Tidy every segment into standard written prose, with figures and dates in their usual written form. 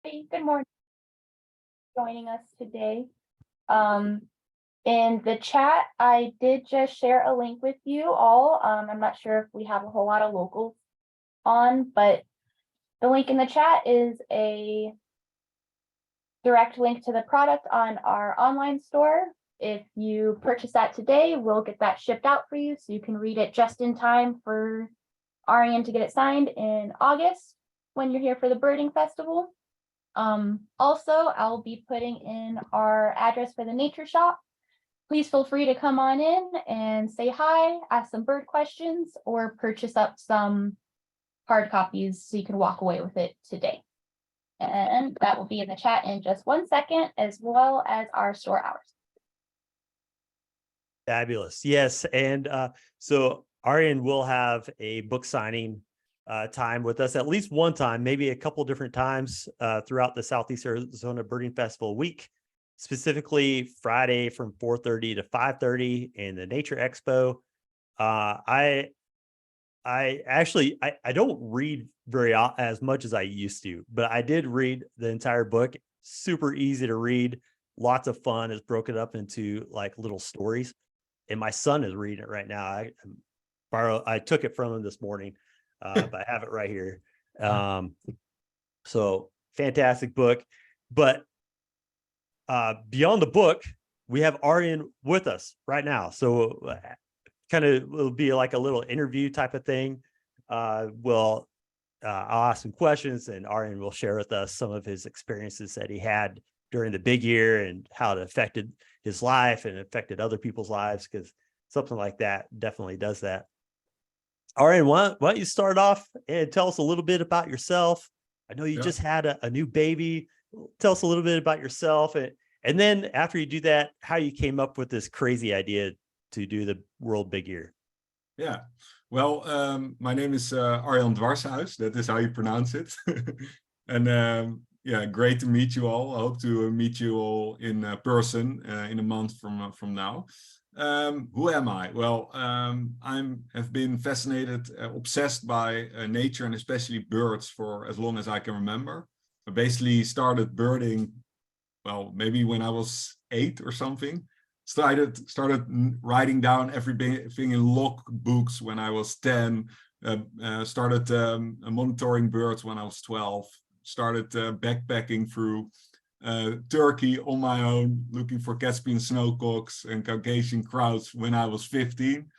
Hey, good morning. Joining us today. Um, in the chat, I did just share a link with you all. I'm not sure if we have a whole lot of locals on, but the link in the chat is a direct link to the product on our online store. If you purchase that today, we'll get that shipped out for you so you can read it just in time for Arjan to get it signed in August when you're here for the birding festival. Also, I'll be putting in our address for the nature shop. Please feel free to come on in and say hi, ask some bird questions, or purchase up some hard copies so you can walk away with it today. And that will be in the chat in just 1 second, as well as our store hours. Fabulous. Yes. And so Arjan will have a book signing time with us at least one time, maybe a couple different times throughout the Southeast Arizona Birding Festival week, specifically Friday from 4:30 to 5:30 in the Nature Expo. I don't read as much as I used to, but I did read the entire book. Super easy to read, lots of fun. It's broken up into like little stories, and my son is reading it right now. I took it from him this morning, but I have it right here. So fantastic book. But beyond the book, we have Arjan with us right now. So kind of will be like a little interview type of thing. I'll ask some questions, and Arjan will share with us some of his experiences that he had during the big year and how it affected his life and affected other people's lives, because something like that definitely does that. Arjan, why don't you start off and tell us a little bit about yourself? I know you just had a new baby. Tell us a little bit about yourself. And then after you do that, how you came up with this crazy idea to do the World Big Year. Yeah, well, my name is Arjan Dwarshuis. That is how you pronounce it. And yeah, great to meet you all. I hope to meet you all in person in a month from now. Who am I? Well, have been fascinated, obsessed by nature and especially birds for as long as I can remember. I basically started birding, well, maybe when I was 8 or something. Started writing down everything in log books when I was 10. Started monitoring birds when I was 12. Started backpacking through Turkey on my own, looking for Caspian snowcocks and Caucasian krauts when I was 15.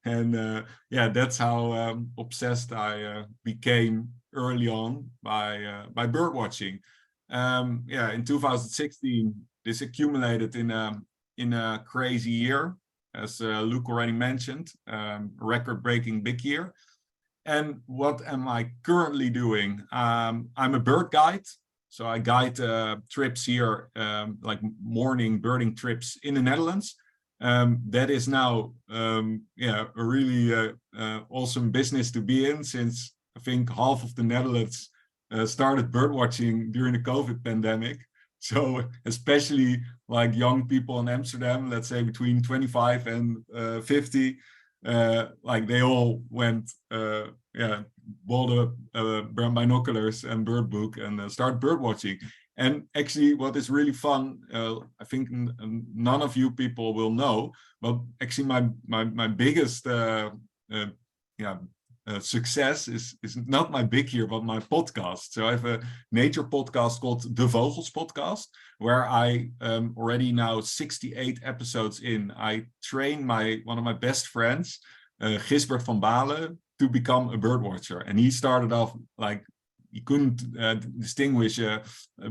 And yeah, that's how obsessed I became early on by bird watching. Yeah, in 2016, this accumulated in a crazy year, as Luke already mentioned, record-breaking big year. And what am I currently doing? I'm a bird guide. So I guide trips here, like morning birding trips in the Netherlands. That is now yeah, a really awesome business to be in, since I think half of the Netherlands started bird watching during the COVID pandemic. So especially like young people in Amsterdam, let's say between 25 and 50, like they all went, yeah, bought binoculars and bird book and start bird watching. And actually what is really fun, I think none of you people will know, but actually my biggest yeah, success is not my big year, but my podcast. So I have a nature podcast called The Vogels Podcast, where I already now 68 episodes in. I train one of my best friends, Gisbert van Balen, to become a bird watcher. And he started off like, he couldn't distinguish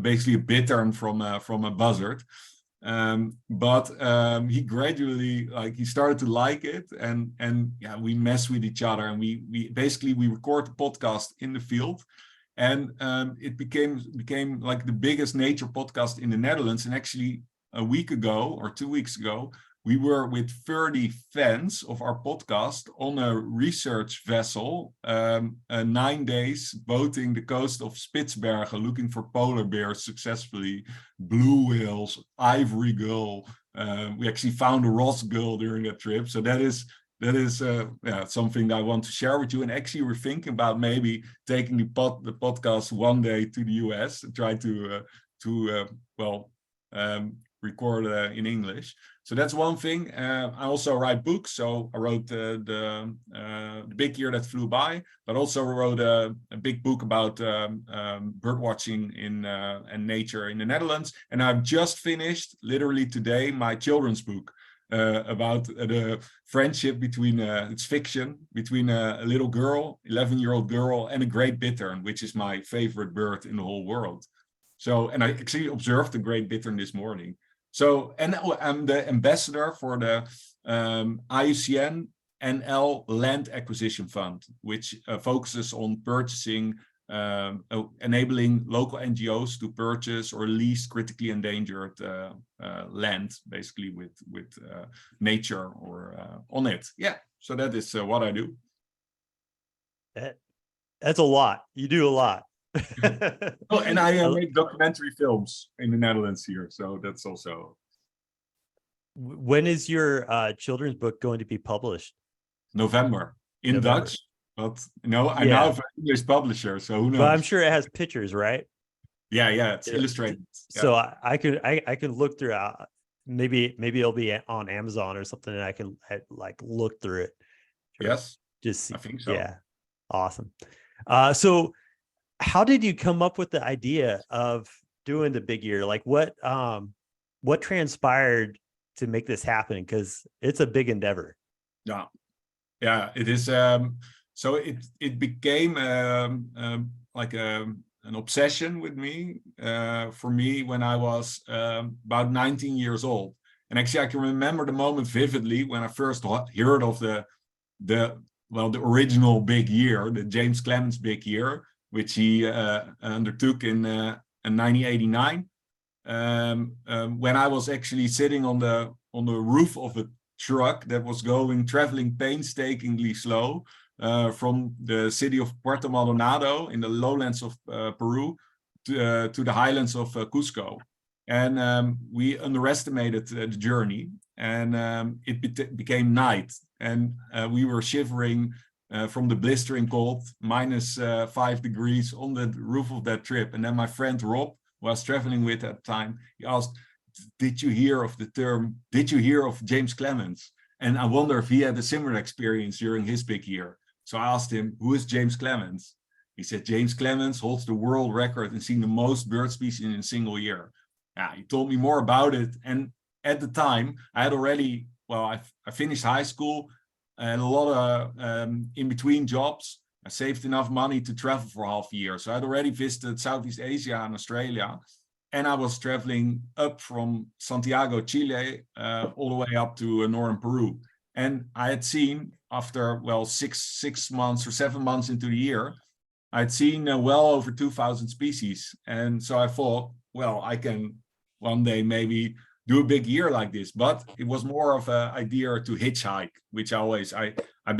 basically a bittern from a buzzard. But he gradually, like, he started to like it, and yeah, we mess with each other, and we basically record the podcast in the field, and it became like the biggest nature podcast in the Netherlands. And actually a week ago or 2 weeks ago, we were with 30 fans of our podcast on a research vessel, 9 days boating the coast of Spitsbergen, looking for polar bears successfully, blue whales, ivory gull. We actually found a Ross gull during that trip. So that is that is something that I want to share with you. And actually, we're thinking about maybe taking the podcast one day to the US and try to record in English. So that's one thing. I also write books. So I wrote the Big Year That Flew By, but also wrote a big book about bird watching and nature in the Netherlands. And I've just finished, literally today, my children's book about the friendship between, it's fiction, between a little girl, 11-year-old girl, and a great bittern, which is my favorite bird in the whole world. So, and I actually observed the great bittern this morning. So, and I'm the ambassador for the IUCN NL Land Acquisition Fund, which focuses on purchasing, enabling local NGOs to purchase or lease critically endangered land, basically with nature or on it. Yeah, so that is what I do. That's a lot. You do a lot. Oh, and I make documentary films in the Netherlands here, so that's also. When is your children's book going to be published? November in November. Dutch, but I now have an English publisher, so who knows? But I'm sure it has pictures, right? Yeah, it's illustrated. So I can look through. Maybe it'll be on Amazon or something, and I can like look through it. Yes, just see. I think so. Yeah, awesome. So how did you come up with the idea of doing the Big Year? Like what transpired to make this happen? Because it's a big endeavor. Yeah, it is. So it became like an obsession with me, for me, when I was about 19 years old. And actually, I can remember the moment vividly when I first heard of the original Big Year, the James Clemens Big Year, which he undertook in 1989. When I was actually sitting on the roof of a truck that was traveling painstakingly slow from the city of Puerto Maldonado in the lowlands of Peru to the highlands of Cusco. And we underestimated the journey, and it became night, and we were shivering from the blistering cold, -5 degrees on the roof of that trip. And then my friend Rob, who I was traveling with at the time, he asked, did you hear of James Clemens? And I wonder if he had a similar experience during his Big Year. So I asked him, who is James Clemens? He said, James Clemens holds the world record in seeing the most bird species in a single year. Yeah, he told me more about it. And at the time, I had already, I finished high school and a lot of in-between jobs. I saved enough money to travel for half a year. So I'd already visited Southeast Asia and Australia. And I was traveling up from Santiago, Chile, all the way up to northern Peru. And I had seen, after, 6 months or 7 months into the year, I'd seen well over 2,000 species. And so I thought, I can one day maybe do a big year like this. But it was more of an idea to hitchhike, which I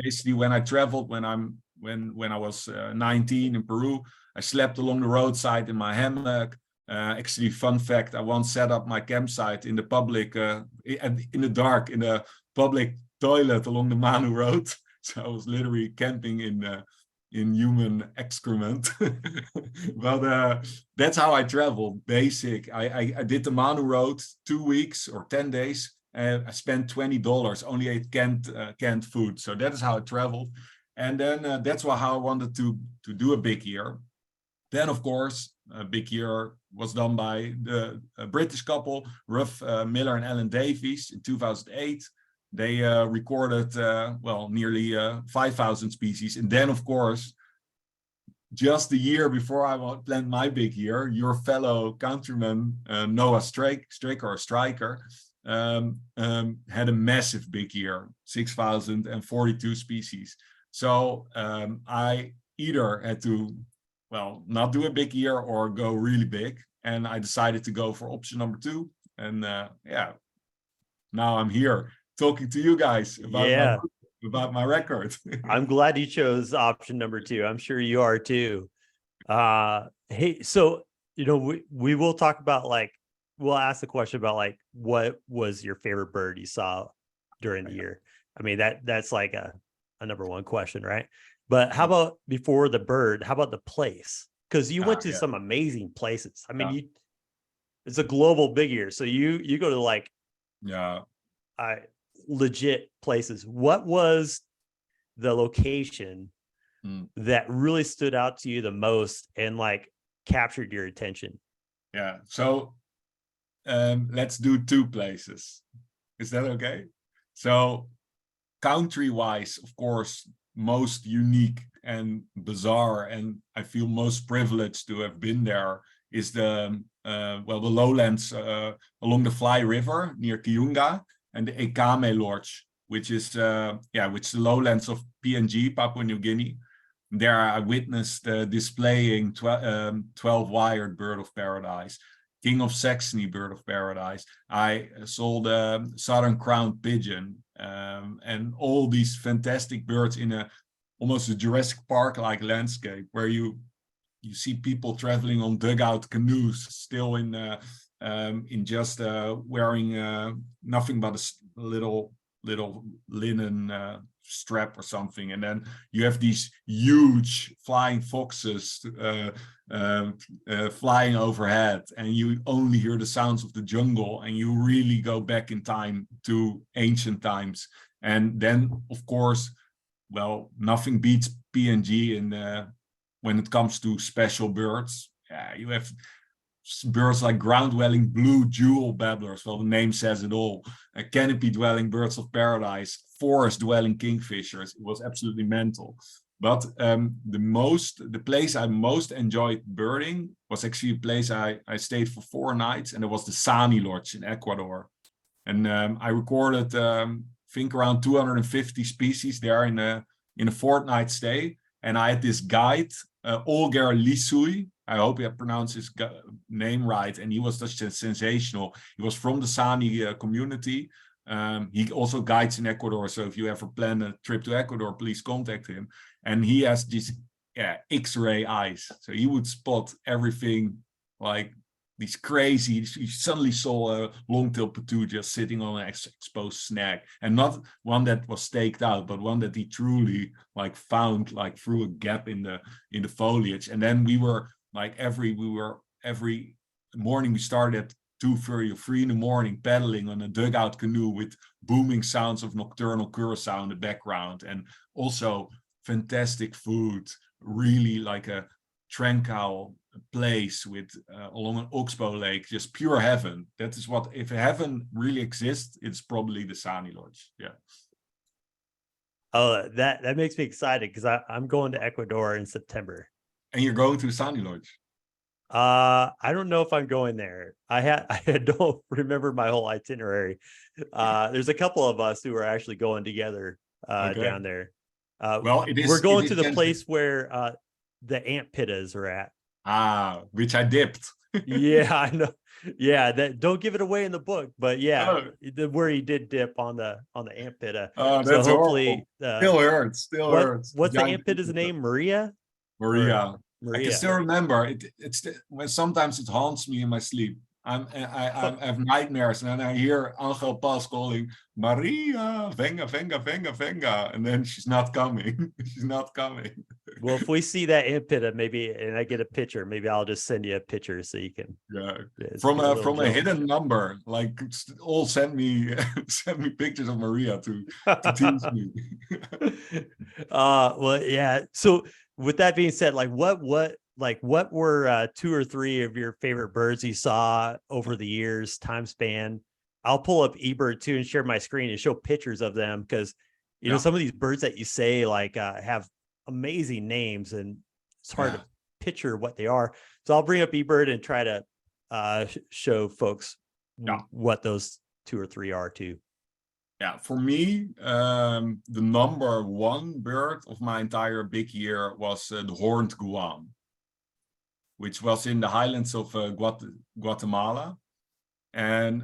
basically, when I traveled, when I was 19 in Peru, I slept along the roadside in my hammock. Actually, fun fact, I once set up my campsite in the public, in the dark, in a public toilet along the Manu Road. So I was literally camping in human excrement. But that's how I traveled, basic. I did the Manu Road 2 weeks or 10 days, and I spent $20, only ate canned food. So that is how I traveled. And then that's how I wanted to do a Big Year. Then, of course, a Big Year was done by the British couple, Ruff Miller and Ellen Davies, in 2008. They recorded, nearly 5,000 species. And then, of course, just the year before I planned my Big Year, your fellow countryman, Noah Stryker, had a massive Big Year, 6,042 species. So I either had to not do a Big Year or go really big. And I decided to go for option number 2. And now I'm here talking to you guys about my record. I'm glad you chose option number 2. I'm sure you are too. Hey, so, we will talk about, we'll ask the question about what was your favorite bird you saw during the year. I mean, that's like a number one question, right? But how about before the bird? How about the place? Because you went to some amazing places. I mean, it's a global big year, so you go to like legit places. What was the location that really stood out to you the most and like captured your attention? Yeah. So let's do 2 places. Is that okay? So country-wise, of course, most unique and bizarre, and I feel most privileged to have been there, is the the lowlands along the Fly River near Kiunga, and the Ekame Lodge, which is which the lowlands of PNG, Papua New Guinea. There I witnessed displaying 12-wired bird of paradise, King of Saxony bird of paradise. I saw the southern crowned pigeon, and all these fantastic birds in almost a Jurassic Park-like landscape, where you see people traveling on dugout canoes, still in just wearing nothing but a little linen strap or something, and then you have these huge flying foxes flying overhead, and you only hear the sounds of the jungle, and you really go back in time to ancient times. And then, of course, well, nothing beats PNG when it comes to special birds. You have birds like ground-dwelling blue jewel babblers. Well, the name says it all. Canopy-dwelling birds of paradise, forest-dwelling kingfishers. It was absolutely mental. But the place I most enjoyed birding was actually a place I stayed for 4 nights, and it was the Sani Lodge in Ecuador. And I recorded, I think, around 250 species there in a fortnight stay. And I had this guide, Olger Lisui. I hope I pronounced his name right. And he was just sensational. He was from the Sani community. He also guides in Ecuador. So if you ever plan a trip to Ecuador, please contact him. And he has these X-ray eyes. So he would spot everything, like these crazy. You suddenly saw a long-tailed patoo just sitting on an exposed snag, and not one that was staked out, but one that he truly like found like through a gap in the foliage. And then we were every morning we started at 2:30 or 3 in the morning, paddling on a dugout canoe with booming sounds of nocturnal curassow in the background, and also fantastic food, really like a tranquil place with along an oxbow lake, just pure heaven. That is what, if heaven really exists, it's probably the Sani Lodge. Yeah. Oh, that makes me excited, because I'm going to Ecuador in September. And you're going to the Sani Lodge? I don't know if I'm going there. I don't remember my whole itinerary. There's a couple of us who are actually going together down there. Well, we're going to the place where the ant pittas are at. Which I dipped. Yeah, I know. Yeah, that don't give it away in the book, but yeah, where he did dip on the ant pitta. Oh, so that's hopefully still hurts. Hurts. What's the ant pitta's name? Maria. Maria. Maria. I can still remember it's when sometimes it haunts me in my sleep. I have nightmares, and then I hear Angel Paz calling Maria, venga, venga, venga, venga, and then she's not coming. She's not coming. Well, if we see that ant pitta, maybe, and I get a picture, maybe I'll just send you a picture so you can. Yeah, from a hidden number, like all send me pictures of Maria to tease me. Well, yeah. So with that being said, like what were 2 or 3 of your favorite birds you saw over the years, time span? I'll pull up eBird too and share my screen and show pictures of them, because you know some of these birds that you say like have amazing names, and it's hard to picture what they are. So I'll bring up eBird and try to show folks what those 2 or 3 are too. Yeah, for me, the number 1 bird of my entire big year was the horned guam, which was in the highlands of Guatemala. And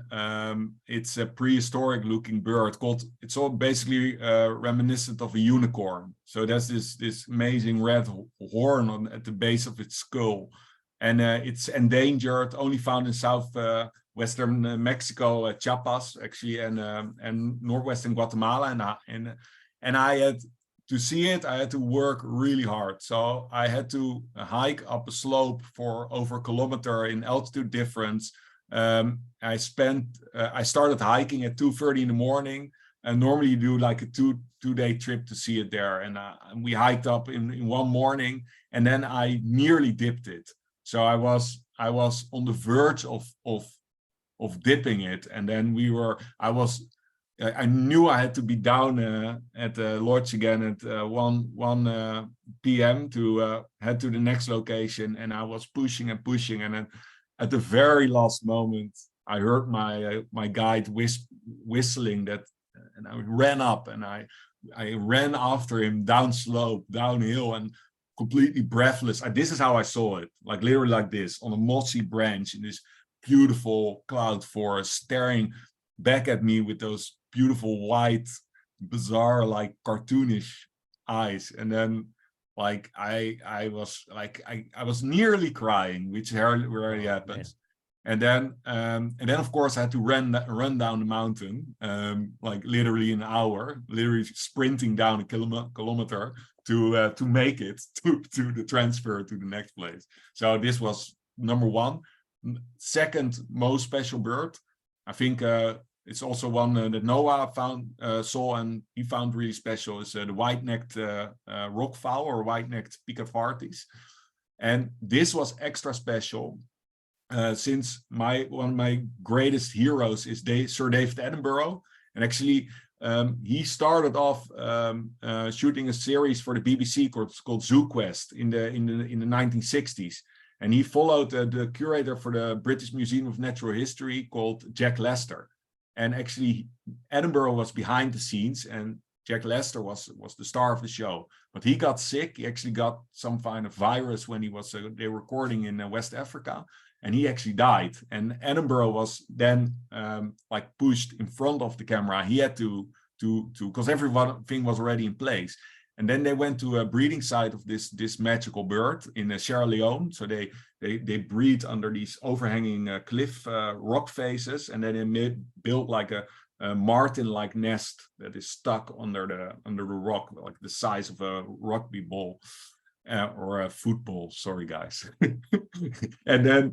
it's a prehistoric looking bird it's all basically reminiscent of a unicorn. So there's this amazing red horn at the base of its skull. And it's endangered, only found in South Western Mexico, Chiapas, actually, and northwestern Guatemala, and I had to see it. I had to work really hard, so I had to hike up a slope for over a kilometer in altitude difference. I started hiking at 2:30 in the morning, and normally you do like a two-day trip to see it there, and we hiked up in one morning, and then I nearly dipped it. So I was on the verge of dipping it, and then I knew I had to be down at the lodge again at 1 p.m. to head to the next location, and I was pushing and pushing, and then at the very last moment I heard my guide whistling that, and I ran up, and I ran after him down slope, downhill, and completely breathless. This is how I saw it, like literally like this, on a mossy branch in this beautiful cloud forest, staring back at me with those beautiful white, bizarre, like cartoonish eyes. And then like I was nearly crying, which rarely happens. And then of course I had to run down the mountain, like literally an hour, literally sprinting down a kilometer to make it to the transfer to the next place. So this was number one. Second most special bird, I think it's also one that Noah saw, and he found really special, is the white-necked rockfowl, or white-necked picavartes. And this was extra special since one of my greatest heroes is Sir David Attenborough, and actually he started off shooting a series for the BBC called Zoo Quest in the 1960s. And he followed the curator for the British Museum of Natural History called Jack Lester. And actually, Attenborough was behind the scenes, and Jack Lester was the star of the show. But he got sick. He actually got some kind of virus when they were recording in West Africa, and he actually died. And Attenborough was then like pushed in front of the camera. He had to because everything was already in place. And then they went to a breeding site of this magical bird in Sierra Leone. So they breed under these overhanging cliff rock faces, and then they built like a martin-like nest that is stuck under the rock, like the size of a rugby ball or a football. Sorry, guys. And then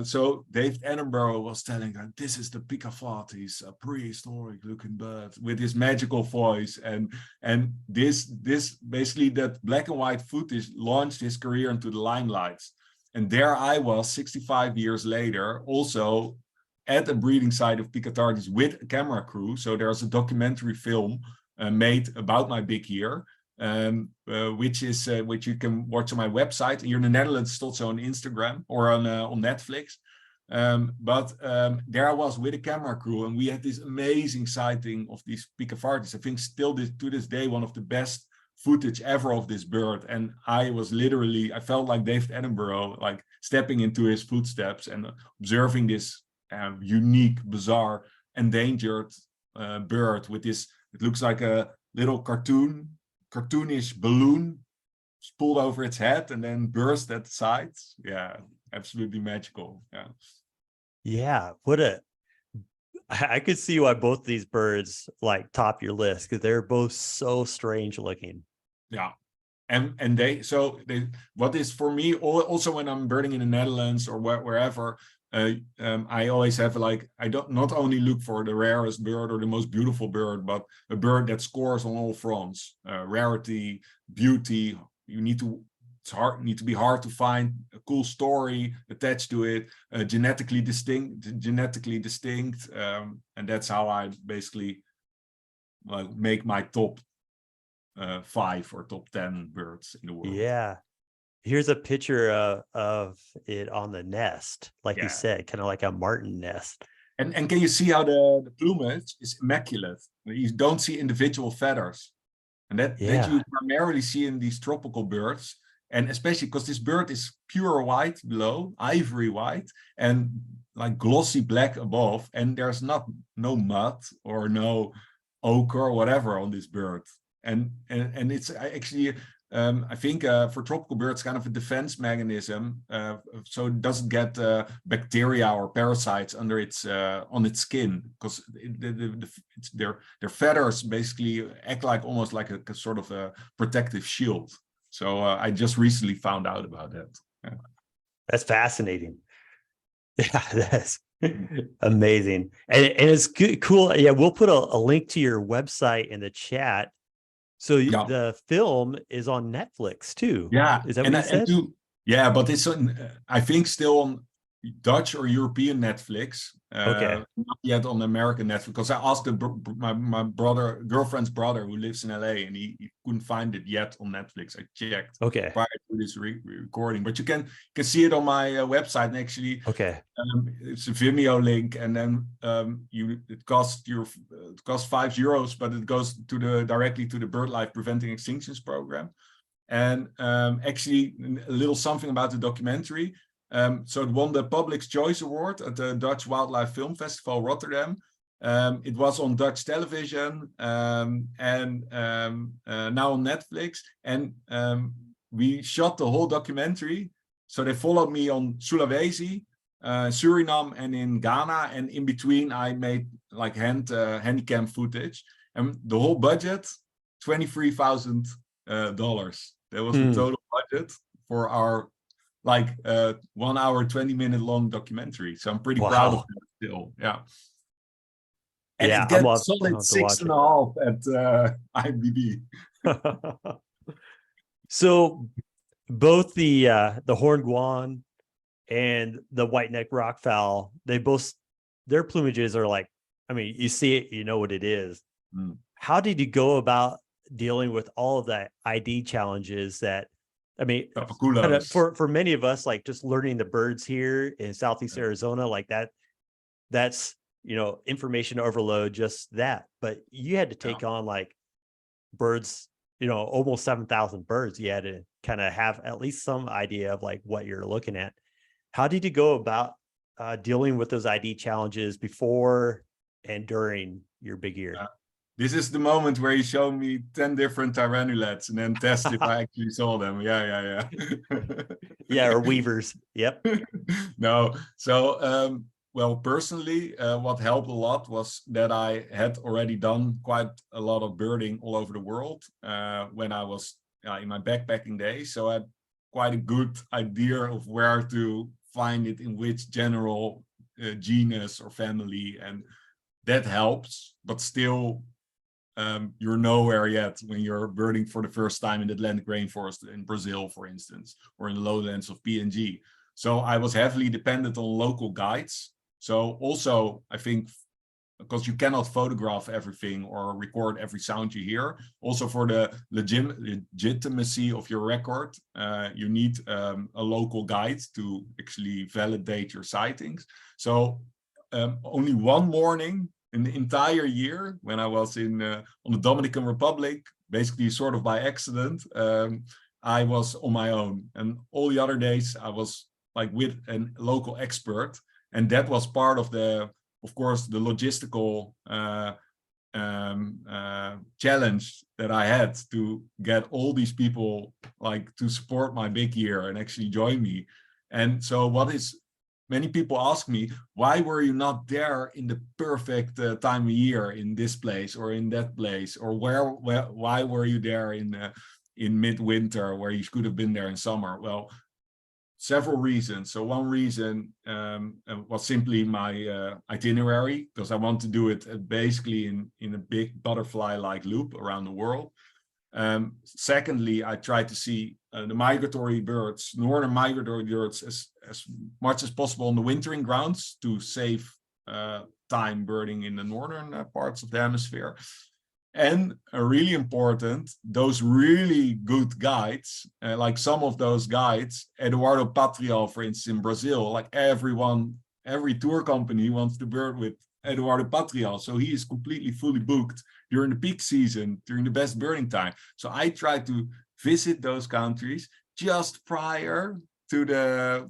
so David Attenborough was telling her, this is the picavartes, a prehistoric looking bird with his magical voice, and this basically, that black and white footage launched his career into the limelight. And there I was 65 years later, also at the breeding site of picavartes with a camera crew. So there's a documentary film made about my big year, which you can watch on my website. Here in the Netherlands, it's also on Instagram or on Netflix. But there I was with a camera crew, and we had this amazing sighting of these picavartes. I think still to this day, one of the best footage ever of this bird. And I felt like David Attenborough, like stepping into his footsteps and observing this unique, bizarre, endangered bird with this, it looks like a little cartoonish balloon pulled over its head and then burst at the sides. Yeah, absolutely magical. Yeah, I could see why both these birds like top your list, because they're both so strange looking. Yeah. And what is for me also when I'm birding in the Netherlands or wherever, I always have I don't not only look for the rarest bird or the most beautiful bird, but a bird that scores on all fronts. Rarity, beauty. Need to be hard to find, a cool story attached to it, genetically distinct, and that's how I basically make my top 5 or top 10 birds in the world. Yeah. Here's a picture of it on the nest, like you said, kind of like a martin nest. And can you see how the plumage is immaculate? You don't see individual feathers. And that you primarily see in these tropical birds. And especially because this bird is pure white below, ivory white, and like glossy black above. And there's no mud or no ochre or whatever on this bird. And it's actually I think for tropical birds, kind of a defense mechanism, so it doesn't get bacteria or parasites under its on its skin, because their feathers basically act like almost like a sort of a protective shield. So I just recently found out about that. Yeah. That's fascinating. Yeah, that's amazing. And it's good, cool. Yeah, we'll put a link to your website in the chat. So Yeah. the film is on Netflix too. Yeah, Is that what you said? Yeah, but it's on, I think still on Dutch or European Netflix. Okay. Not yet on American Netflix, because I asked my girlfriend's brother who lives in LA, and he couldn't find it yet on Netflix. I checked Okay. prior to this recording, but you can see it on my website. And actually, Okay. it's a Vimeo link, and then it costs €5, but it goes directly to the BirdLife Preventing Extinctions program. And actually, a little something about the documentary. So it won the Public Choice Award at the Dutch Wildlife Film Festival, Rotterdam. It was on Dutch television and now on Netflix. And we shot the whole documentary. So they followed me on Sulawesi, Suriname, and in Ghana. And in between, I made like handycam footage. And the whole budget, $23,000. That was the total budget for our 1 hour, 20-minute long documentary. So I'm pretty proud of that still. Yeah. And yeah, it gets solid 6.5 at IMDb. So both the horned guan and the white-necked rockfowl, their plumages are like, I mean, you see it, you know what it is. How did you go about dealing with all of that ID challenges that, I mean, kind of for many of us, like just learning the birds here in Southeast Arizona, like that's, you know, information overload, just that. But you had to take on like birds, you know, almost 7,000 birds. You had to kind of have at least some idea of like what you're looking at. How did you go about dealing with those ID challenges before and during your big year? This is the moment where you show me 10 different tyrannulates and then test if I actually saw them. Yeah. Yeah, or weavers. Yep. No. So, well, personally, what helped a lot was that I had already done quite a lot of birding all over the world when I was in my backpacking days. So I had quite a good idea of where to find it in which general genus or family, and that helps, but still you're nowhere yet when you're birding for the first time in the Atlantic rainforest in Brazil, for instance, or in the lowlands of PNG. So I was heavily dependent on local guides. So also, I think, because you cannot photograph everything or record every sound you hear, also for the legitimacy of your record, you need a local guide to actually validate your sightings. So only one morning in the entire year, when I was on the Dominican Republic, basically sort of by accident, I was on my own. And all the other days I was like with a local expert. And that was part of of course, the logistical challenge that I had to get all these people like to support my big year and actually join me. And so many people ask me, why were you not there in the perfect time of year in this place or in that place? Or why were you there in midwinter where you could have been there in summer? Well, several reasons. So one reason was simply my itinerary, because I want to do it basically in a big butterfly-like loop around the world. Secondly, I try to see the migratory birds, northern migratory birds, as much as possible on the wintering grounds to save time birding in the northern parts of the hemisphere. And really important, those really good guides, like some of those guides, Eduardo Patrial, for instance, in Brazil, like every tour company wants to bird with Eduardo Patrial. So he is completely fully booked during the peak season, during the best birding time. So I try to visit those countries just prior to the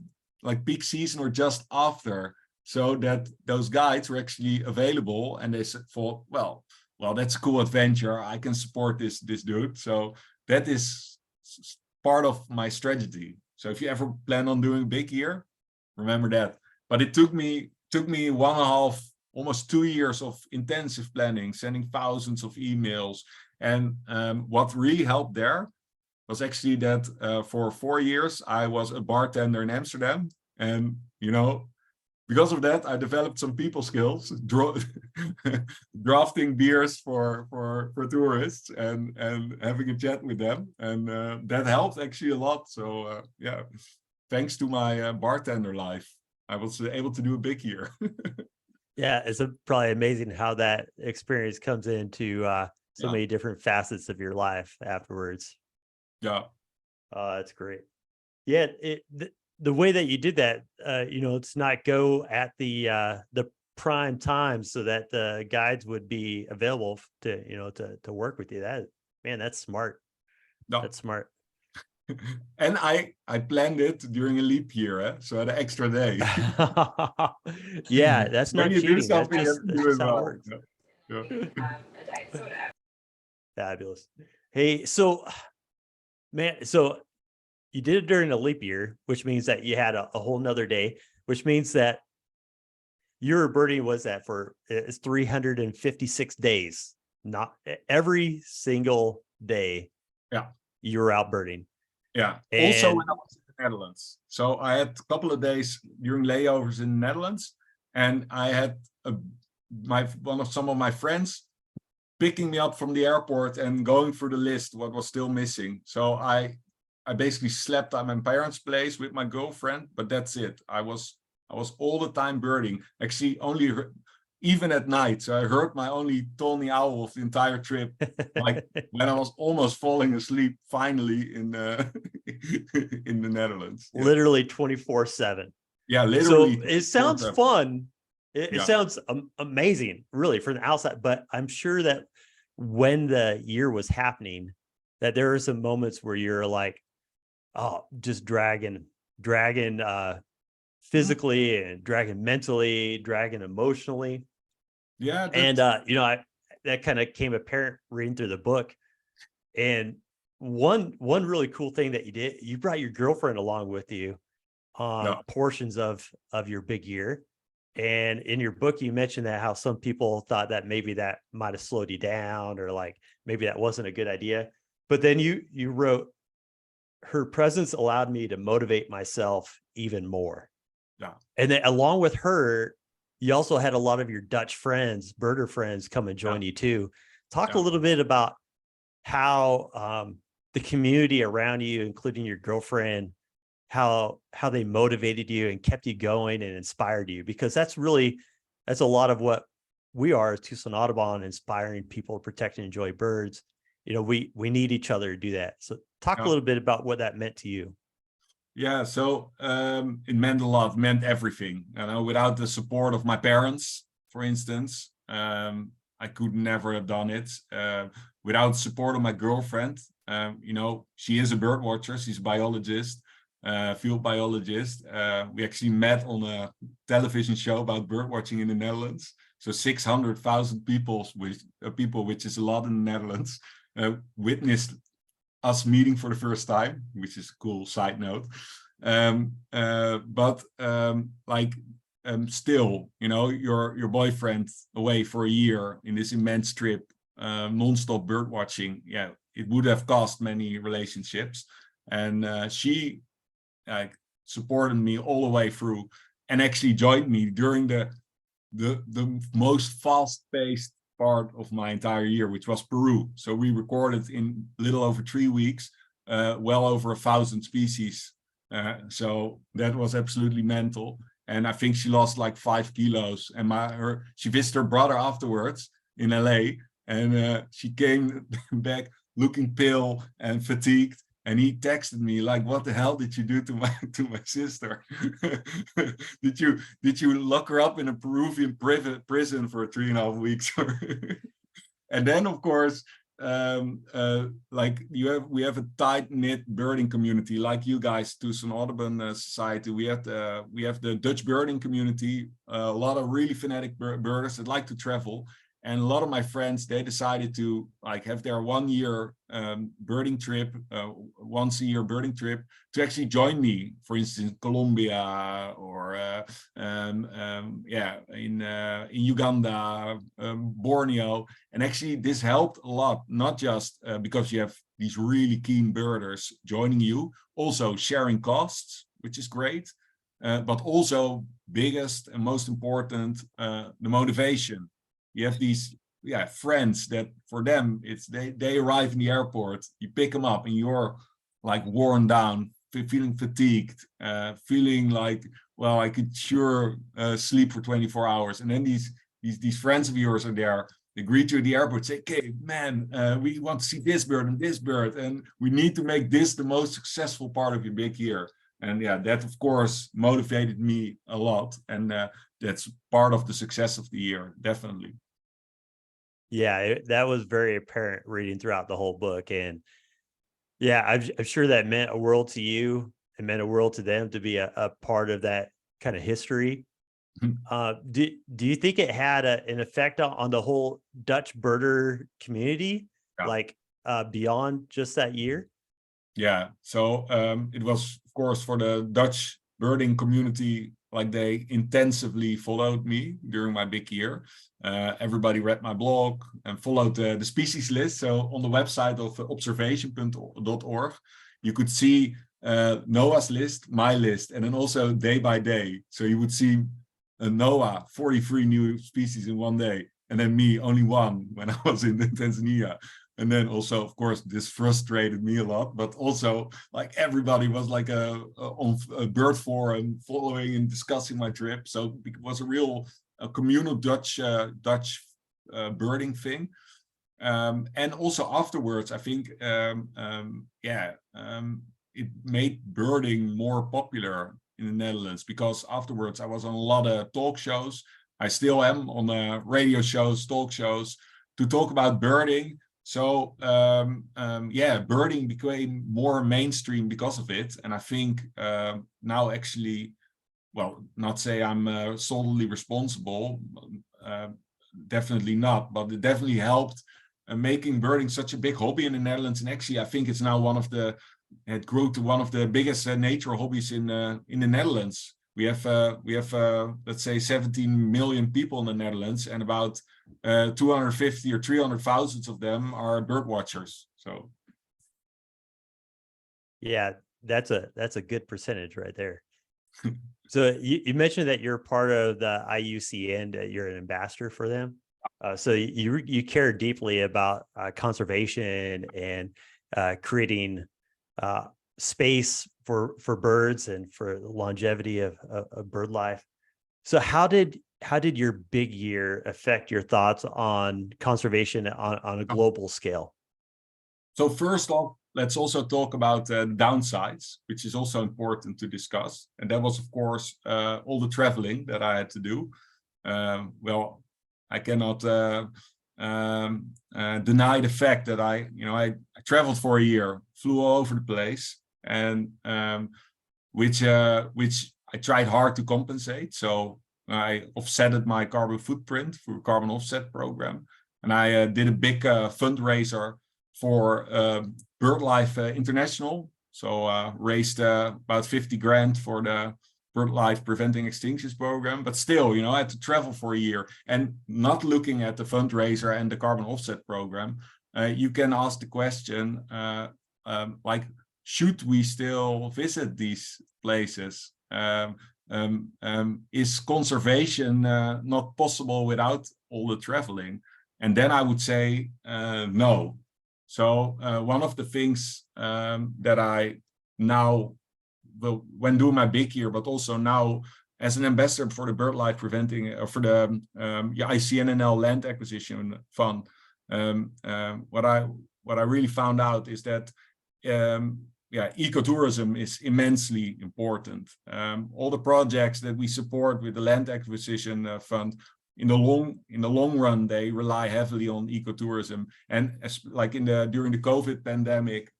peak season or just after, so that those guides were actually available. And they thought, well, that's a cool adventure. I can support this dude. So that is part of my strategy. So if you ever plan on doing a big year, remember that. But it took me 1.5, almost 2 years of intensive planning, sending thousands of emails. And what really helped there was actually that for 4 years, I was a bartender in Amsterdam. And, you know, because of that, I developed some people skills, drafting beers for tourists and having a chat with them. And that helped actually a lot. So yeah, thanks to my bartender life, I was able to do a big year. Yeah, it's probably amazing how that experience comes into so many different facets of your life afterwards. Yeah. That's great. Yeah, the way that you did that, you know, it's not go at the prime time so that the guides would be available to, you know, to work with you. That's smart. No. That's smart. And I planned it during a leap year, so I had an extra day. Yeah, that's when not you cheating. do something, That's you just, have to that's do it just how it well. works. Yeah. Fabulous. Hey, so man, so you did it during a leap year, which means that you had a whole nother day, which means that your birding was that for it's 356 days, not every single day. Yeah. You were out birding. Yeah. And also when I was in the Netherlands. So I had a couple of days during layovers in the Netherlands, and I had some of my friends picking me up from the airport and going through the list what was still missing. So I basically slept at my parents' place with my girlfriend, but that's it. I was all the time birding. Actually, even at night. So I heard my only Tawny owl of the entire trip, like when I was almost falling asleep finally in in the Netherlands. Yeah. Literally 24/7. Yeah, literally. So it sounds 24/7. fun. It Yeah. sounds amazing, really, from the outside. But I'm sure that when the year was happening, that there are some moments where you're like, oh, just dragging physically and dragging mentally, dragging emotionally. Yeah. And you know, that kind of came apparent reading through the book. And one really cool thing that you did, you brought your girlfriend along with you on portions of your big year. And in your book, you mentioned that how some people thought that maybe that might have slowed you down, or like maybe that wasn't a good idea. But then you wrote, her presence allowed me to motivate myself even more. Yeah. And then along with her, you also had a lot of your Dutch friends, birder friends, come and join you too. Talk a little bit about how the community around you, including your girlfriend, how they motivated you and kept you going and inspired you, because that's a lot of what we are as Tucson Audubon, inspiring people to protect and enjoy birds. You know, we need each other to do that. So talk a little bit about what that meant to you. Yeah, so it meant a lot, meant everything. You know, without the support of my parents, for instance, I could never have done it. Without support of my girlfriend, you know, she is a bird watcher. She's a biologist, field biologist. We actually met on a television show about bird watching in the Netherlands. So 600,000 people, which is a lot in the Netherlands, witnessed us meeting for the first time, which is a cool side note. Still, you know, your boyfriend away for a year in this immense trip, non-stop bird watching. Yeah, it would have cost many relationships, and she supported me all the way through, and actually joined me during the most fast-paced part of my entire year, which was Peru. So we recorded in little over 3 weeks, well over 1,000 species. So that was absolutely mental. And I think she lost like 5 kilos. And she visited her brother afterwards in LA, and she came back looking pale and fatigued. And he texted me like, "What the hell did you do to my sister? did you lock her up in a Peruvian prison for 3.5 weeks?" And then, of course, we have a tight-knit birding community, like you guys, Tucson Audubon Society. We have the Dutch birding community, a lot of really fanatic birders that like to travel. And a lot of my friends, they decided to like have their 1 year birding trip, once a year birding trip, to actually join me, for instance, Colombia or in Uganda, Borneo. And actually this helped a lot, not just because you have these really keen birders joining you, also sharing costs, which is great, but also biggest and most important, the motivation. You have these friends that for them it's they arrive in the airport, you pick them up and you're like worn down, feeling fatigued, feeling like, well, I could sure sleep for 24 hours. And then these friends of yours are there. They greet you at the airport, say, okay, man, we want to see this bird, and we need to make this the most successful part of your big year. And yeah, that of course motivated me a lot. And that's part of the success of the year, definitely. Yeah, that was very apparent reading throughout the whole book. And yeah, I'm sure that meant a world to you. It meant a world to them to be a part of that kind of history. Do you think it had an effect on the whole Dutch birder community, like beyond just that year? Yeah, so it was, of course, for the Dutch birding community, like they intensively followed me during my big year. Everybody read my blog and followed the species list. So on the website of observation.org, you could see Noah's list, my list, and then also day by day. So you would see Noah, 43 new species in one day, and then me, only one when I was in Tanzania. And then also, of course, this frustrated me a lot, but also like everybody was like on a bird forum following and discussing my trip. So it was a real communal Dutch birding thing. And also afterwards, I think, it made birding more popular in the Netherlands, because afterwards I was on a lot of talk shows. I still am on radio shows, talk shows, to talk about birding. So birding became more mainstream because of it. And I think now actually, well, not say I'm solely responsible, definitely not, but it definitely helped making birding such a big hobby in the Netherlands. And actually, I think it's now it grew to one of the biggest nature hobbies in the Netherlands. We have let's say 17 million people in the Netherlands, and about 250 or 300,000 of them are bird watchers. So yeah, that's a good percentage right there. So you mentioned that you're part of the IUCN, and you're an ambassador for them. So you care deeply about conservation and creating space for birds and for the longevity of bird life. So how did your big year affect your thoughts on conservation on a global scale? So first off, let's also talk about downsides, which is also important to discuss. And that was, of course, all the traveling that I had to do. Well, I cannot deny the fact that I traveled for a year, flew all over the place, and which I tried hard to compensate. So I offsetted my carbon footprint through a carbon offset program, and I did a big fundraiser for BirdLife International. So raised about 50 grand for the BirdLife Preventing Extinctions program. But still, I had to travel for a year, and not looking at the fundraiser and the carbon offset program, you can ask the question, like, should we still visit these places? Is conservation not possible without all the traveling? And then I would say no. So one of the things that I now, when doing my big year, but also now as an ambassador for the BirdLife Preventing, for the ICNNL Land Acquisition Fund, what I really found out is that ecotourism is immensely important. All the projects that we support with the Land Acquisition Fund, in the long run, they rely heavily on ecotourism. And during the COVID pandemic,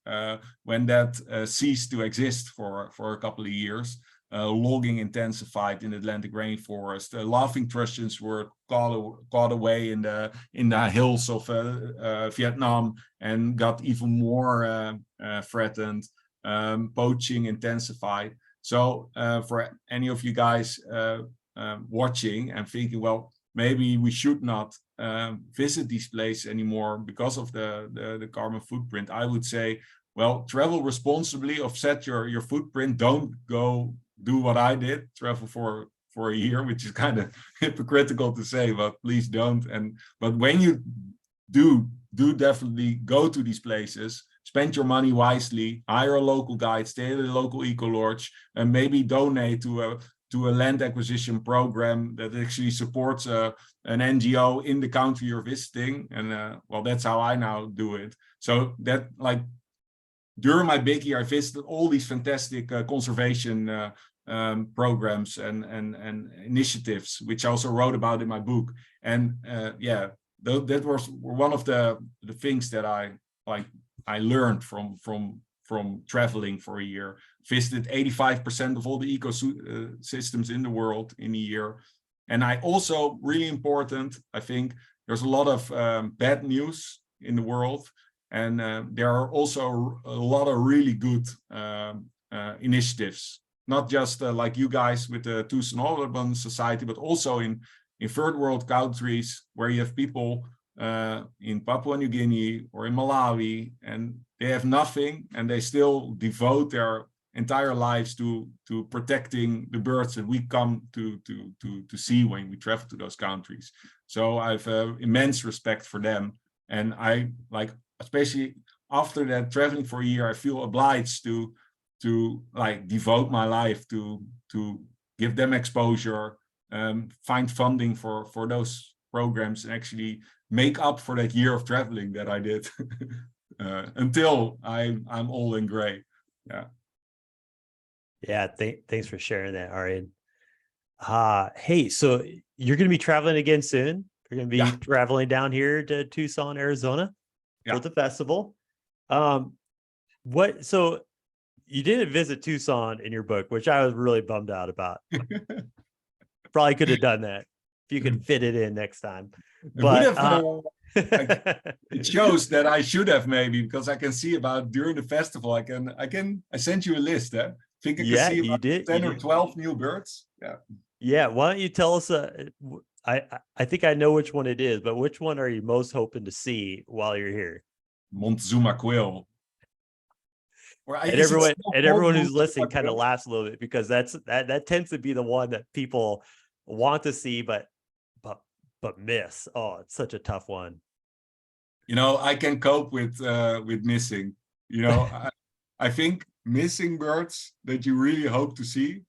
when that ceased to exist for a couple of years, logging intensified in the Atlantic rainforest. Laughing thrushes were caught away in the hills of Vietnam and got even more threatened. Poaching intensified. So for any of you guys watching and thinking, well, maybe we should not visit these places anymore because of the carbon footprint, I would say, well, travel responsibly, offset your footprint. Don't go do what I did, travel for a year, which is kind of hypocritical to say, but please don't. But when you do definitely go to these places, spend your money wisely, hire a local guide, stay at a local eco lodge, and maybe donate to a land acquisition program that actually supports an NGO in the country you're visiting. And well, that's how I now do it. So that, like, during my big year, I visited all these fantastic conservation programs and initiatives, which I also wrote about in my book. And yeah, that was one of the things that I learned from traveling for a year. Visited 85% of all the ecosystems in the world in a year. And I also, really important, I think, there's a lot of bad news in the world. And there are also a lot of really good initiatives, not just like you guys with the Tucson Urban Society, but also in third world countries where you have people in Papua New Guinea or in Malawi, and they have nothing, and they still devote their entire lives to protecting the birds that we come to see when we travel to those countries. So I have immense respect for them, and I like, especially after that, traveling for a year, I feel obliged to like devote my life to give them exposure, find funding for those programs, and actually make up for that year of traveling that I did until I'm all in gray. Yeah. Yeah. Thanks for sharing that, Arjan. Hey, so you're going to be traveling again soon. You're going to be traveling down here to Tucson, Arizona for the festival. So you didn't visit Tucson in your book, which I was really bummed out about. Probably could have done that if you could fit it in next time. But it shows that I should have, maybe, because I can see about during the festival. I sent you a list. I think I can see about 10 or 12 new birds. Yeah. Why don't you tell us? I think I know which one it is, but which one are you most hoping to see while you're here? Montezuma quail. And everyone who's listening kind of laughs a little bit, because that tends to be the one that people want to see, but miss. Oh, it's such a tough one. You know, I can cope with missing. You know, I think missing birds that you really hope to see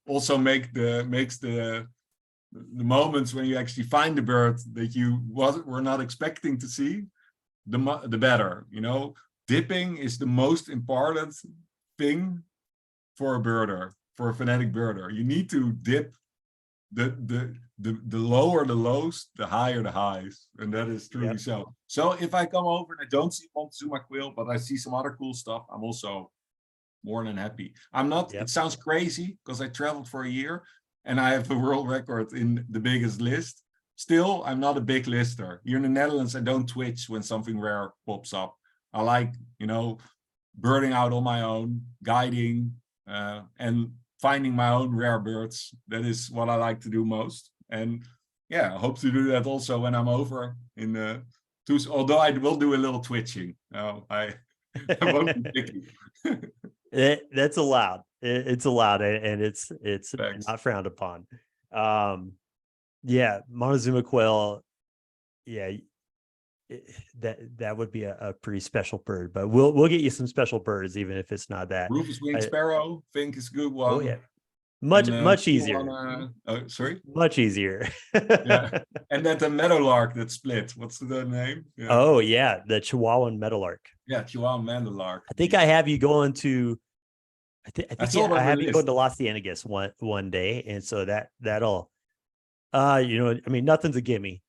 also makes the moments when you actually find the bird that you were not expecting to see, the better. You know, dipping is the most important thing for a birder, for a phonetic birder. You need to dip the lower the lows, the higher the highs, and that is truly so. So if I come over and I don't see Montezuma quail, but I see some other cool stuff, I'm also more than happy. I'm not. It sounds crazy because I traveled for a year and I have a world record in the biggest list. Still, I'm not a big lister. Here in the Netherlands, I don't twitch when something rare pops up. I like, you know, birding out on my own, guiding, and finding my own rare birds. That is what I like to do most. And yeah, I hope to do that also when I'm over in Tucson, although I will do a little twitching. I won't be picky. That's allowed. It's allowed, and it's Thanks. not frowned upon. Yeah, Montezuma quail. Yeah, that would be a pretty special bird. But we'll get you some special birds, even if it's not that. Rufous winged sparrow, think is a good one. Oh yeah, much easier. Sorry, much easier. Yeah, and then the meadowlark that split. What's the name? Yeah. Oh yeah, the Chihuahuan meadowlark. Yeah, Chihuahua meadowlark. I think I have you going to. I think I have you going to Los Cienegos one day, and so that'll. You know, I mean, nothing's a gimme.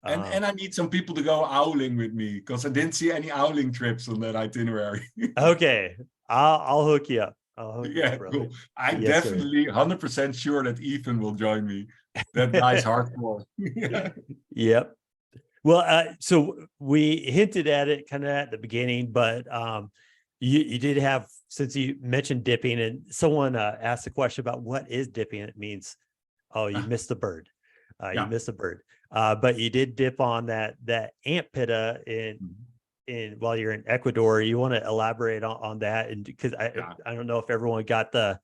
And I need some people to go owling with me, because I didn't see any owling trips on that itinerary. Okay, I'll hook you up. Oh, Yeah, brother. cool. I'm Yes, sir. definitely 100% sure that Ethan will join me. That guy's hardcore. Yeah. Yep. Well, so we hinted at it kind of at the beginning, but you did have, since you mentioned dipping, and someone asked a question about what is dipping. It means, oh, you missed the bird. You Yeah. missed a bird. But you did dip on that ant pitta in while you're in Ecuador. You want to elaborate on that, and because I don't know if everyone got the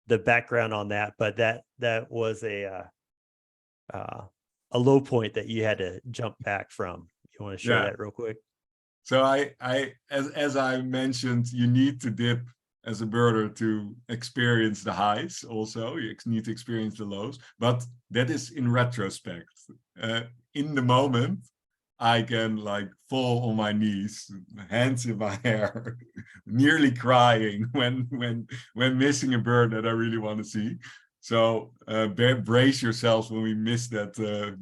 background on that, but that was a low point that you had to jump back from. You want to share that real quick? So as I mentioned, you need to dip as a birder to experience the highs. Also, you need to experience the lows, but that is in retrospect. In the moment, I can like fall on my knees, hands in my hair, nearly crying when missing a bird that I really want to see. So brace yourselves when we miss that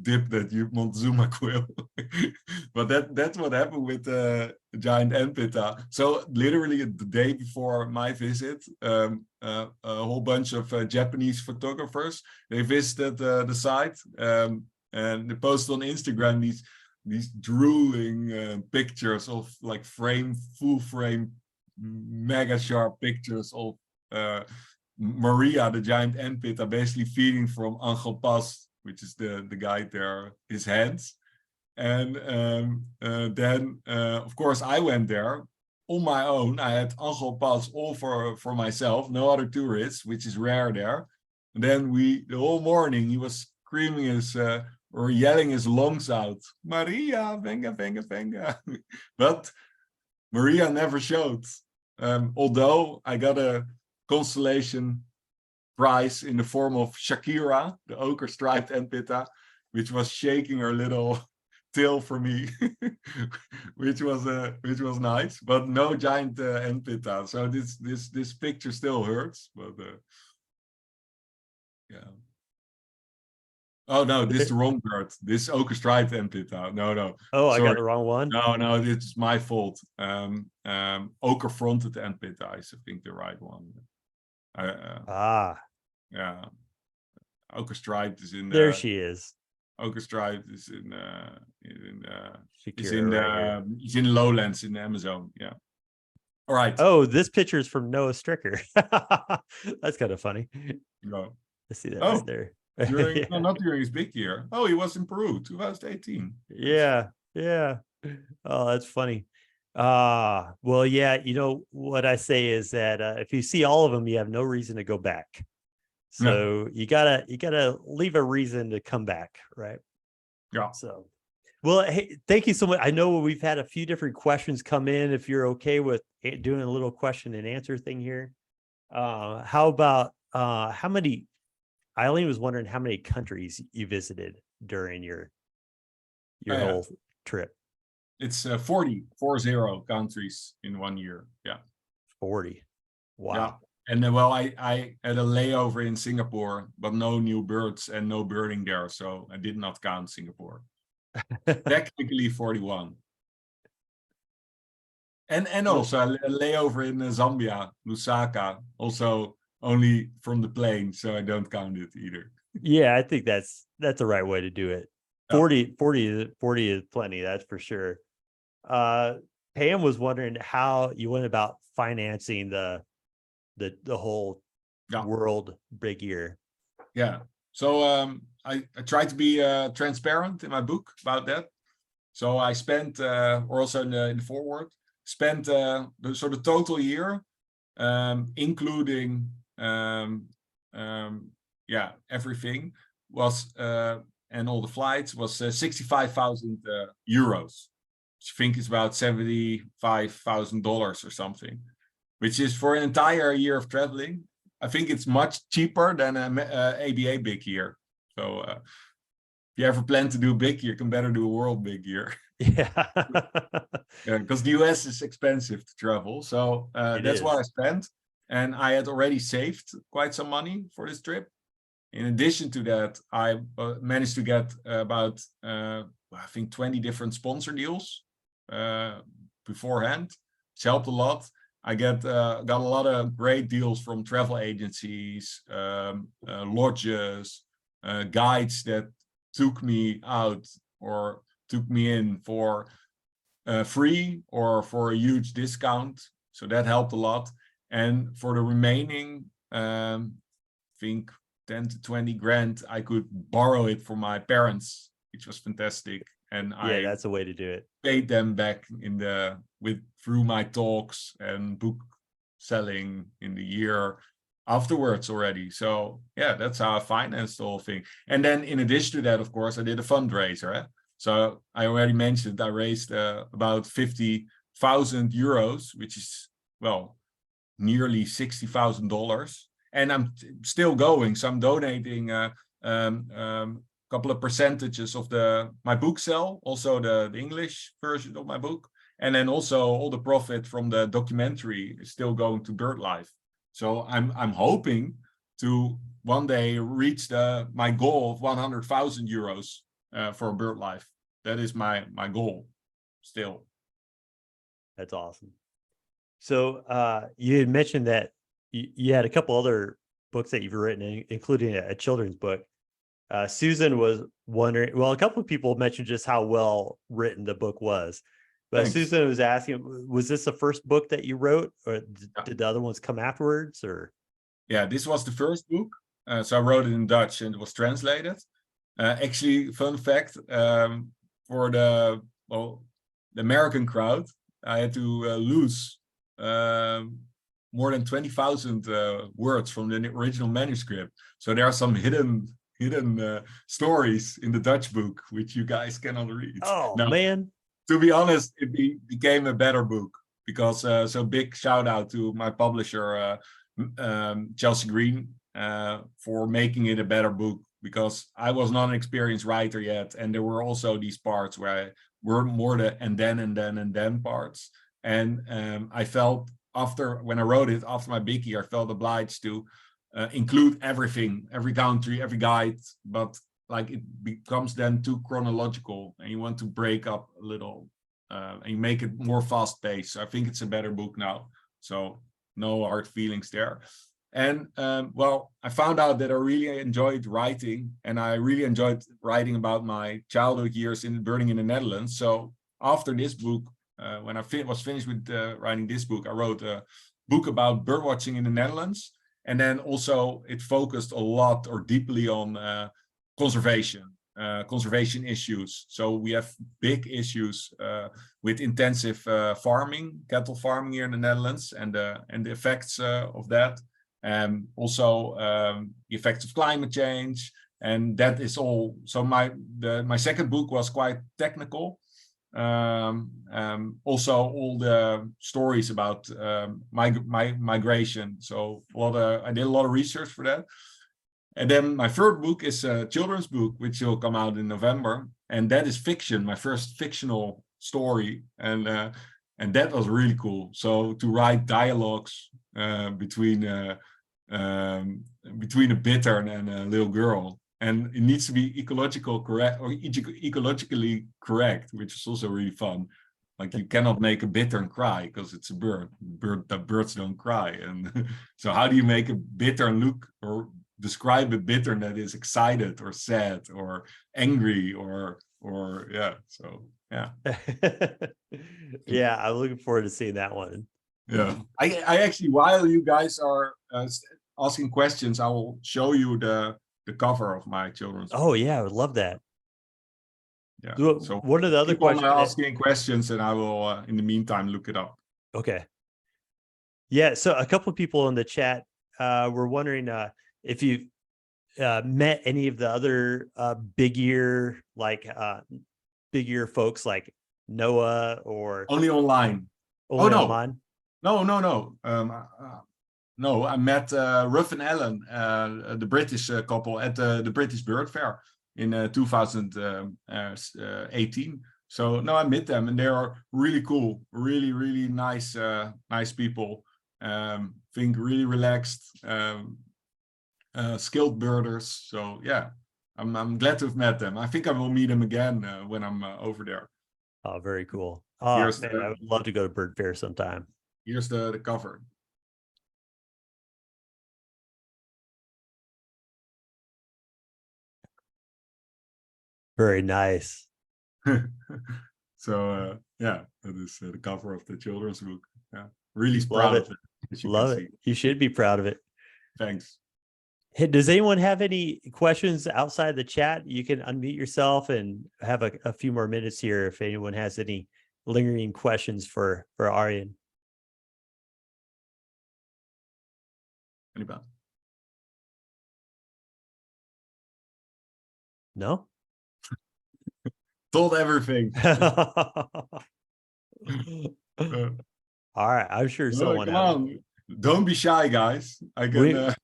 dip that you Montezuma quill. But that's what happened with the giant ant pitta. So literally the day before my visit, a whole bunch of Japanese photographers, they visited the site and they posted on Instagram these drooling pictures of like full frame, mega sharp pictures of Maria, the giant ant pitta, basically feeding from Angel Pass, which is the guide there, his hands. And then, of course, I went there on my own. I had Angel Pass all for myself, no other tourists, which is rare there. And then the whole morning, he was screaming or yelling his lungs out, Maria, venga, venga, venga. But Maria never showed. Although I got a constellation prize in the form of Shakira, the ochre striped ant pitta, which was shaking her little tail for me, which was nice, but no giant ant pitta. So this picture still hurts, but yeah. Oh no, this is the wrong bird. This ochre striped ant pitta. No. Oh, sorry. I got the wrong one. No, this is my fault. Ochre fronted ant pitta is, I think, the right one. Yeah. Ochre striped is in there she is. Ochre striped is Shakira he's in lowlands in the Amazon. Yeah. All right. Oh, this picture is from Noah Stricker. That's kind of funny. No. I see that right there. No, not during his big year. Oh, he was in Peru, 2018. Yeah. Oh, that's funny. Well, yeah, what I say is that if you see all of them, you have no reason to go back. So you gotta leave a reason to come back, right? Yeah. So, well, hey, thank you so much. I know we've had a few different questions come in. If you're okay with doing a little question and answer thing here, how about how many? Eileen was wondering how many countries you visited during your whole trip. It's 40 countries in 1 year. Yeah. 40. Wow. Yeah. And then, well, I had a layover in Singapore, but no new birds and no birding there. So I did not count Singapore. Technically 41. And also a layover in Zambia, Lusaka, also only from the plane. So I don't count it either. Yeah, I think that's the right way to do it. 40 is plenty, that's for sure. Pam was wondering how you went about financing the whole world big year. Yeah. So I tried to be transparent in my book about that. So I spent, or also in the foreword, spent the total year, including everything was and all the flights was 65,000 euros, which I think is about $75,000 or something, which is for an entire year of traveling. I think it's much cheaper than an ABA big year. So if you ever plan to do a big year, you can better do a world big year. Yeah. Because the US is expensive to travel. So that's what I spent. And I had already saved quite some money for this trip. In addition to that, I managed to get about, I think 20 different sponsor deals beforehand, which helped a lot. I got a lot of great deals from travel agencies, lodges, guides that took me out or took me in for free or for a huge discount. So that helped a lot. And for the remaining, I think 10 to 20 grand, I could borrow it from my parents, which was fantastic. And Yeah, that's a way to do it. paid them back through my talks and book selling in the year afterwards already. So yeah, that's how I financed the whole thing. And then in addition to that, of course, I did a fundraiser. So I already mentioned I raised about 50,000 euros, which is, well, nearly $60,000. And I'm still going. So I'm donating couple of percentages of my book sale, also the English version of my book, and then also all the profit from the documentary is still going to BirdLife. So I'm hoping to one day reach my goal of 100,000 euros for BirdLife. That is my goal still. That's awesome. So you had mentioned that you had a couple other books that you've written, including a children's book. Susan was wondering, well, a couple of people mentioned just how well written the book was, but Thanks. Susan was asking, was this the first book that you wrote, or did the other ones come afterwards? Or yeah, this was the first book. So I wrote it in Dutch and it was translated. Actually, fun fact, for the American crowd, I had to lose more than 20,000 words from the original manuscript. So there are some hidden stories in the Dutch book, which you guys cannot read. oh now, man, to be honest, it became a better book because so big shout out to my publisher, Chelsea Green, for making it a better book, because I was not an experienced writer yet. And there were also these parts where I were more the and then parts. And I felt when I wrote it after my big year, I felt obliged to include everything, every country, every guide, but like it becomes then too chronological and you want to break up a little and you make it more fast paced. So I think it's a better book now. So no hard feelings there. And well, I found out that I really enjoyed writing, and I really enjoyed writing about my childhood years in birding in the Netherlands. So after this book, when I was finished with writing this book, I wrote a book about birdwatching in the Netherlands. And then also it focused a lot or deeply on conservation issues. So we have big issues with intensive farming, cattle farming here in the Netherlands, and the effects of that. Also the effects of climate change, and that is all. So my second book was quite technical. Also all the stories about migration. So I did a lot of research for that. And then my third book is a children's book, which will come out in November, and that is fiction, my first fictional story, and that was really cool. So to write dialogues between a bittern and a little girl. And it needs to be ecologically correct, which is also really fun. Like you cannot make a bittern cry because it's a bird. Birds don't cry. And so how do you make a bittern look or describe a bittern that is excited or sad or angry or yeah. So yeah. Yeah, I'm looking forward to seeing that one. Yeah, I actually, while you guys are asking questions, I will show you the cover of my children's book. Oh yeah, I would love that. Yeah. So one of the other keep on questions, asking questions, and I will, in the meantime, look it up. okay. Yeah, so a couple of people in the chat were wondering if you met any of the other big ear folks like Noah or Only online. only no. online. No. No, I met Ruff and Ellen, the British couple, at the British Bird Fair in 2018. So no, I met them, and they are really cool, really nice people. Think really relaxed, skilled birders. So yeah, I'm glad to have met them. I think I will meet them again when I'm over there. Oh, very cool. Here's Man, I would love to go to Bird Fair sometime. Here's the cover. Very nice. So yeah, that is the cover of the children's book. Yeah, really Love proud it. of it. As you Love can it. see. You should be proud of it. Thanks. Hey, does anyone have any questions outside the chat? You can unmute yourself and have a few more minutes here if anyone has any lingering questions for Arjan. Anybody? No? Told everything. All right, I'm sure someone Come has. on, don't be shy, guys. I can.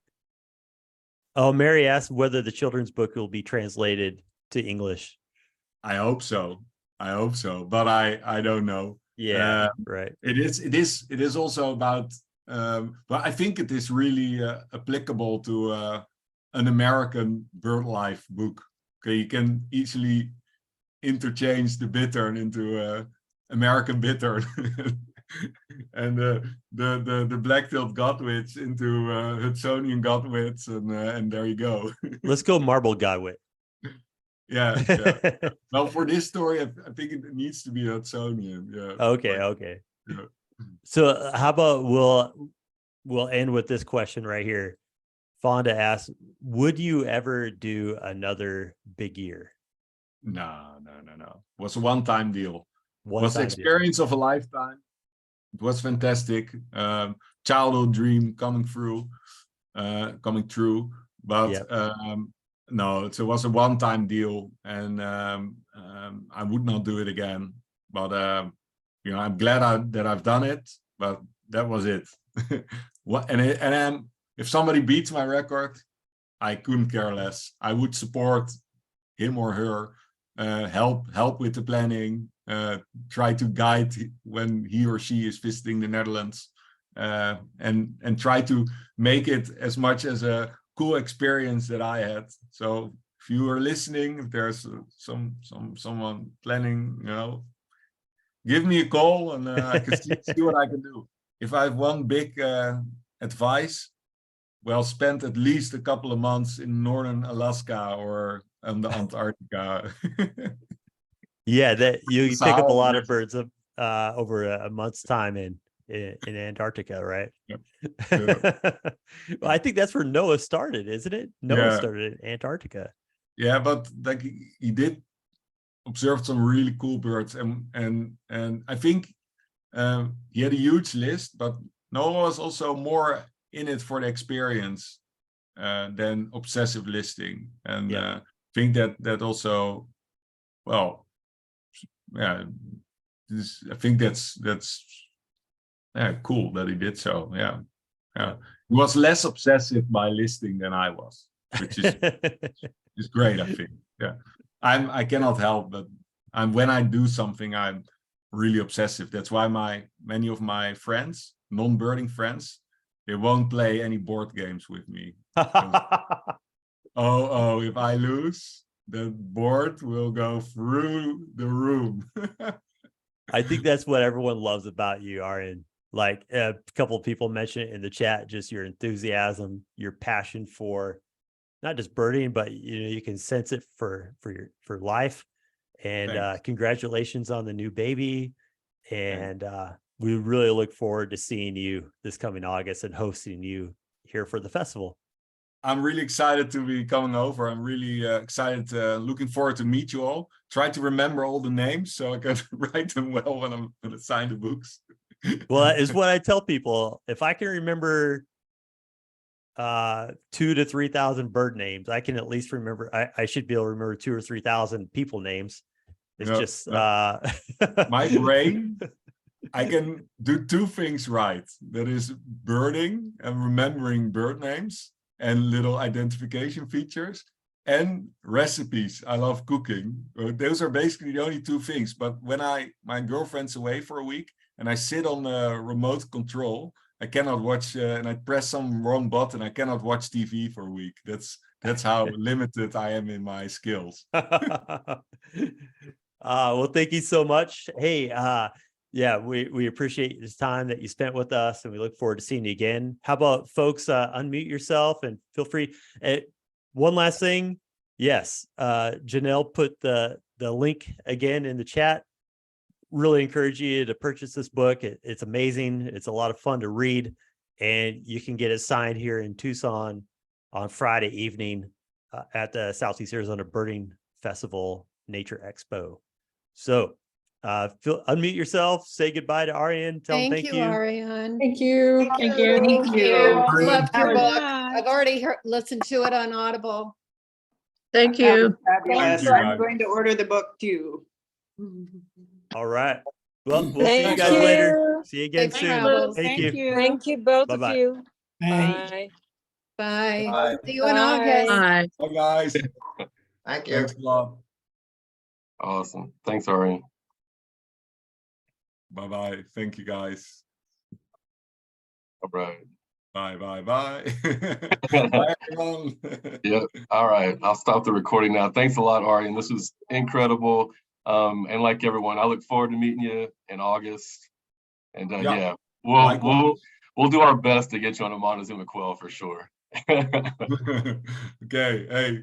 Oh, Mary asked whether the children's book will be translated to English. I hope so. I hope so, but I don't know. Yeah, right. It is also about. But I think it is really applicable to an American bird life book. Okay, you can easily interchange the bittern into American bittern. And the black-tailed godwits into Hudsonian godwits, and there you go. Let's go marble godwit. Yeah. Well, for this story, I think it needs to be Hudsonian. Yeah. Okay. Like, Okay. yeah. So how about we'll end with this question right here. Fonda asks, would you ever do another big year? No. It was a one-time deal. One Was the time deal. experience of a lifetime. It was fantastic. Childhood dream coming true. But Yep. no, it was a one-time deal, and I would not do it again. But I'm glad that I've done it. But that was it. If somebody beats my record, I couldn't care less. I would support him or her, help with the planning, try to guide when he or she is visiting the Netherlands, and try to make it as much as a cool experience that I had. So if you are listening, if there's someone planning, give me a call, and I can see what I can do. If I have one big advice, well, spend at least a couple of months in northern Alaska or the Antarctica. Yeah, that you pick up a lot of birds over a month's time in Antarctica, right? Yep. Well, I think that's where Noah started, isn't it? Noah started in Antarctica. Yeah, but like he did observe some really cool birds, and I think he had a huge list, but Noah was also more in it for the experience than obsessive listing, and I think that also, well, yeah, I think that's cool that he did so. Yeah. He was less obsessive by listing than I was, which is great, I think. Yeah, I cannot help but when I do something, I'm really obsessive. That's why many of my friends, non-birding friends, they won't play any board games with me. If I lose, the board will go through the room. I think that's what everyone loves about you, Arjan. Like a couple of people mentioned it in the chat, just your enthusiasm, your passion for not just birding, but you can sense it for life. And congratulations on the new baby. And we really look forward to seeing you this coming August and hosting you here for the festival. I'm really excited to be coming over. I'm really excited, looking forward to meet you all. Try to remember all the names so I can write them well when I'm going to sign the books. Well, that is what I tell people. If I can remember 2,000 to 3,000 bird names, I can at least remember, I should be able to remember 2,000 or 3,000 people names. It's just my brain, I can do two things right. That is birding and remembering bird names and little identification features, and recipes. I love cooking. Those are basically the only two things. But when my girlfriend's away for a week and I sit on the remote control, I cannot watch, and I press some wrong button, I cannot watch TV for a week. That's how limited I am in my skills. Well, thank you so much. Hey, Yeah, we appreciate this time that you spent with us, and we look forward to seeing you again. How about folks, unmute yourself and feel free. One last thing. Yes, Janelle put the link again in the chat. Really encourage you to purchase this book. It's amazing. It's a lot of fun to read, and you can get it signed here in Tucson on Friday evening at the Southeast Arizona Birding Festival Nature Expo. So unmute yourself, say goodbye to Arjan, tell him thank you. Arjan. Thank you. Thank you. Thank you. Arjan. Loved your Very book. I've already listened to it on Audible. Thank you. Fabulous. Thank you, I'm guys. going to order the book too. All right. Well, we'll see you Thank guys you. later. See you again Safe soon. travels. Thank you. Thank you, both Bye-bye. of you. Bye. Bye. Bye. Bye. See you in Bye. August. Bye. Bye, guys. Thank you. Thanks a lot. Awesome. Thanks, Ari. Bye-bye. Thank you, guys. All right. Bye, bye, bye. Bye, everyone. Yep. All right. I'll stop the recording now. Thanks a lot, Ari. And this was incredible. And like everyone, I look forward to meeting you in August. And Yeah. yeah, Likewise. we'll do our best to get you on a Montezuma quail for sure. Okay. Hey.